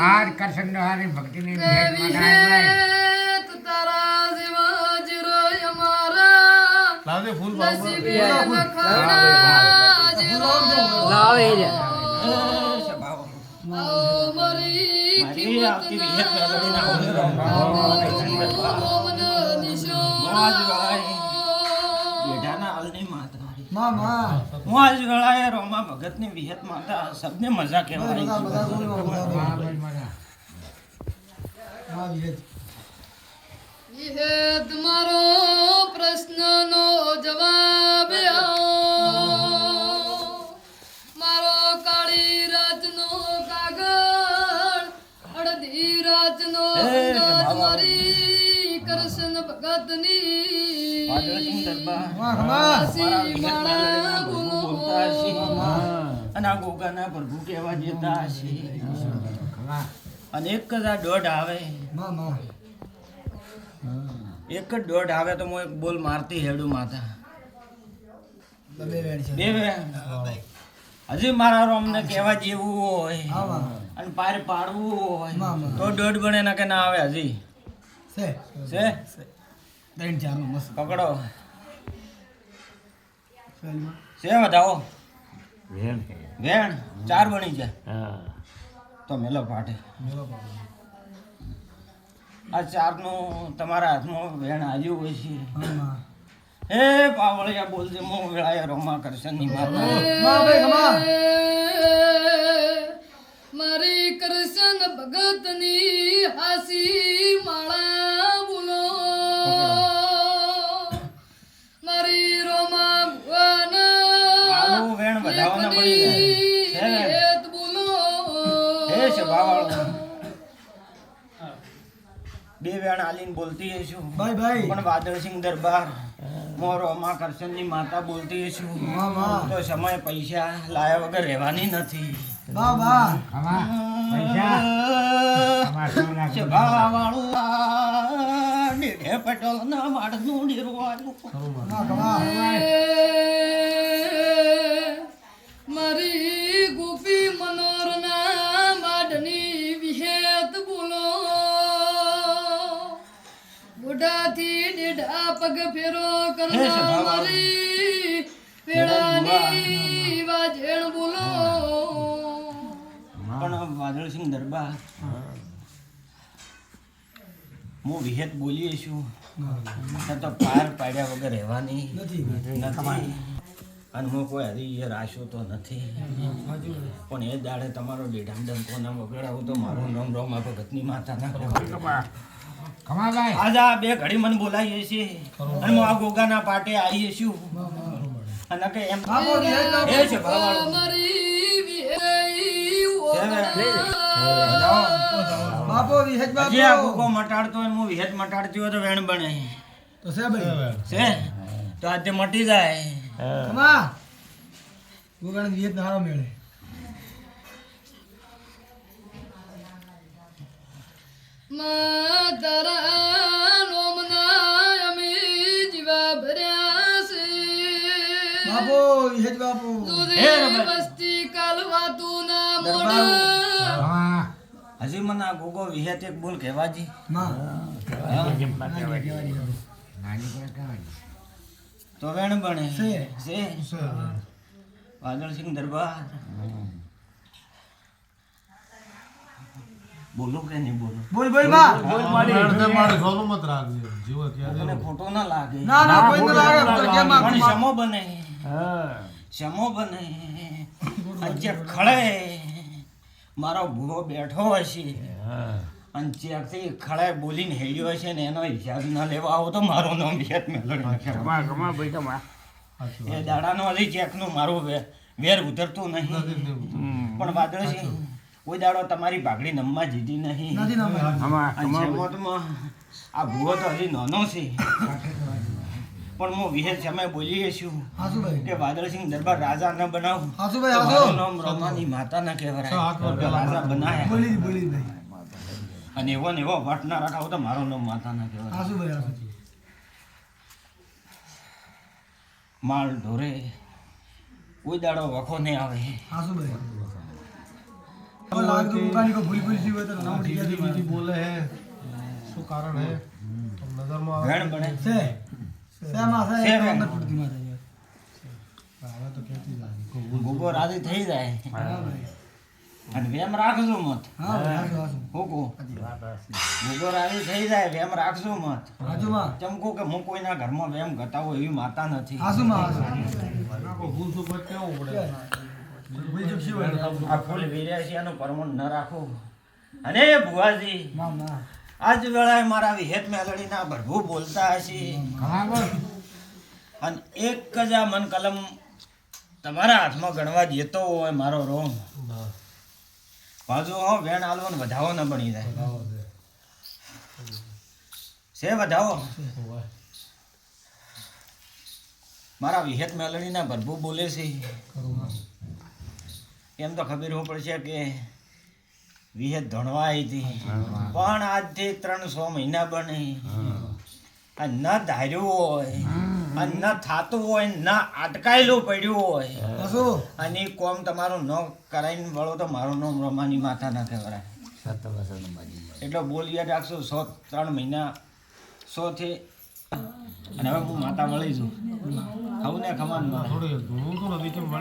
હાર કરશન હારી ભક્તિની ભેટ મનાય તારા જેવા જીરો અમારા લાવજે ફૂલ નસીબે લખાણા લાવે મારી કિંમત રોમા ભગત ની વિહત માતા સબને મજા કહેવાય તમારો પ્રશ્નનો જવાબ મારો કાળી રાતનો કાગળ અડધી રાતનો મારી કરશન ભગતની અને આ ગોગાના પ્રભુ કહેવા જતા હશે અને એક કદા દોઢ આવે એક જ દોઢ આવે તો હું એક બોલ મારતી હેડું માતા બે હજી મારા રોમને કહેવા જેવું હોય અને પાર પાડવું હોય તો દોઢ ગણે ના કે ના આવે હજી છે પકડો છે વધાવો વેણ 4 બની જાય તો મેલો પાટે આ 4 નું તમારા હાથમાં વેણ આવ્યું હોય છે હે પાવળિયા બોલજે મો વેળાયા રોમા કરશનની માતા મારી કરશન ભગતની હાસી માળા બોલો મારી રોમા ભગવાન આલો વેણ વધાવના પડી જાય બોલો હે સભાવાળો બે વેણ આલીને બોલતી હશું પણ વાદળસિંહ દરબાર મોરો માં કરશનની માતા બોલતી હશું તો સમય પૈસા લાયા વગર રહેવાની નથી પટેલ ના માળનું નિર્વાયું મારી ગોપી મનોરના માડની વિહેત બોલો બુઢાથી ડેઢા પગ ફેરો કરનાર મારી પેડાની વાજેણ બોલો પણ વાદળસિંહ દરબાર હું વિહેત બોલીએ છું તો પાર પાડ્યા વગર રહેવાની નથી અને હું કોઈ હરી રાશો તો નથી પણ એ દાડે તમારો ડેઢામ ડંકો નામ વગડાવું તો મારું નામ રોમા ભગતની માતા ના આજે આ બે ઘડી મને બોલાવીએ છીએ અને હું આ ગોગાના પાટે આવીએ છું અને કે એમ એ છે ભૂકો મટાડતો હોય હું વિહેત મટાડતી હોય તો વેણ બને છે તો આજે મટી જાય તારા નોમના અમે જીવા ભર્યા છે મસ્તી કાલવાતું ના મોડ હજી મને આ ગોગો વિહેત એક બોલ કહેવાજી તો વેણ બને છે વાદળસિંહ દરબાર બોલો કે નહીં બોલો મને ખોટો ના લાગે પણ સમો બને આજે ખળે મારો ભૂવો બેઠો હશે અને જ્યાંથી ખળે બોલીને હેડ્યો હશે ને એનો હિસાબ ના લેવા આવો તો મારું નામ વિહેત મેળવ્યું એ દાડાનો હજી ચેકનું મારું વેર ઉતરતું નહીં પણ વાદળસિંહ કોઈ દાડો તમારી ભાગડી નમવા જીતી નહીં આ ભૂવો તો હજી નાનો છે પણ હું વિહેત સમય બોલીએ છું હાસુ ભાઈ કે વાદળસિંહ દરબાર રાજા ન બનાવું હાસુ તો ભાઈ હાસુ મારું નામ રમાની માતા ના કહેવાય કે રાજા બનાયા બોલી ભાઈ અને એવો ને એવો વટ ના રાખાવ તો મારું નામ માતા ના કહેવાય હાસુ ભાઈ હાસુ માલ ઢોરે કોઈ દાડો વખો નહીં આવે हासू भाई अब लाग तो दुकानी को भूल सी हुए तो नाम उठ गया બીજી બોલે હે શું કારણ હે નજરમાં આવે વેણ બને से मासा से है में। मत टूटती माता जी હવે તો કહેતી જાય ભૂગો રાજી થઈ જાય हां भाई અને વેમ રાખજો મત हां भाई हासू हासू ભૂગો ભૂગો રાજી થઈ જાય વેમ રાખજો મત हाजू मां ચમકો કે હું કોઈના ઘરમાં વેમ ઘટાવો એવી માતા નથી हासू मां हासू કોઈ ભૂલ સુપર કેવું પડે भूल जो सी हुए આ ફૂલ વિરેશિયાનું પરમણ ન રાખો અને ભુવાજી मां मां આજ વેળાએ મારા વિહેત મેલડીના ભરભૂ બોલતા હશે બરાબર અને એક જ આ મન કલમ તમારા હાથમાં ગણવા દેતો હોય મારો રોમ બાજુ હો વેણ આલવો ને વધાવો ન બની જાય છે વધાવો મારા વિહેત મેલડીના ભરભૂ બોલે છે એમ તો ખબર હો પડશે કે વિહેત ધણવા આવી હતી પણ આજથી 300 મહિના બને અને ન ધાર્યું હોય અને ન થાતું હોય ન અટકાયેલું પડ્યું હોય हासू અને ઈ કોમ તમારું ન કરાઈને વળો તો મારું નામ રમાની માતા ના કહેવાય એટલે બોલીએ રાખશો 3 મહિના 100 થી અને હવે હું માતા વળી છું આવું ને ખમાન થોડી ધૂણું તો નથી કેમ વળી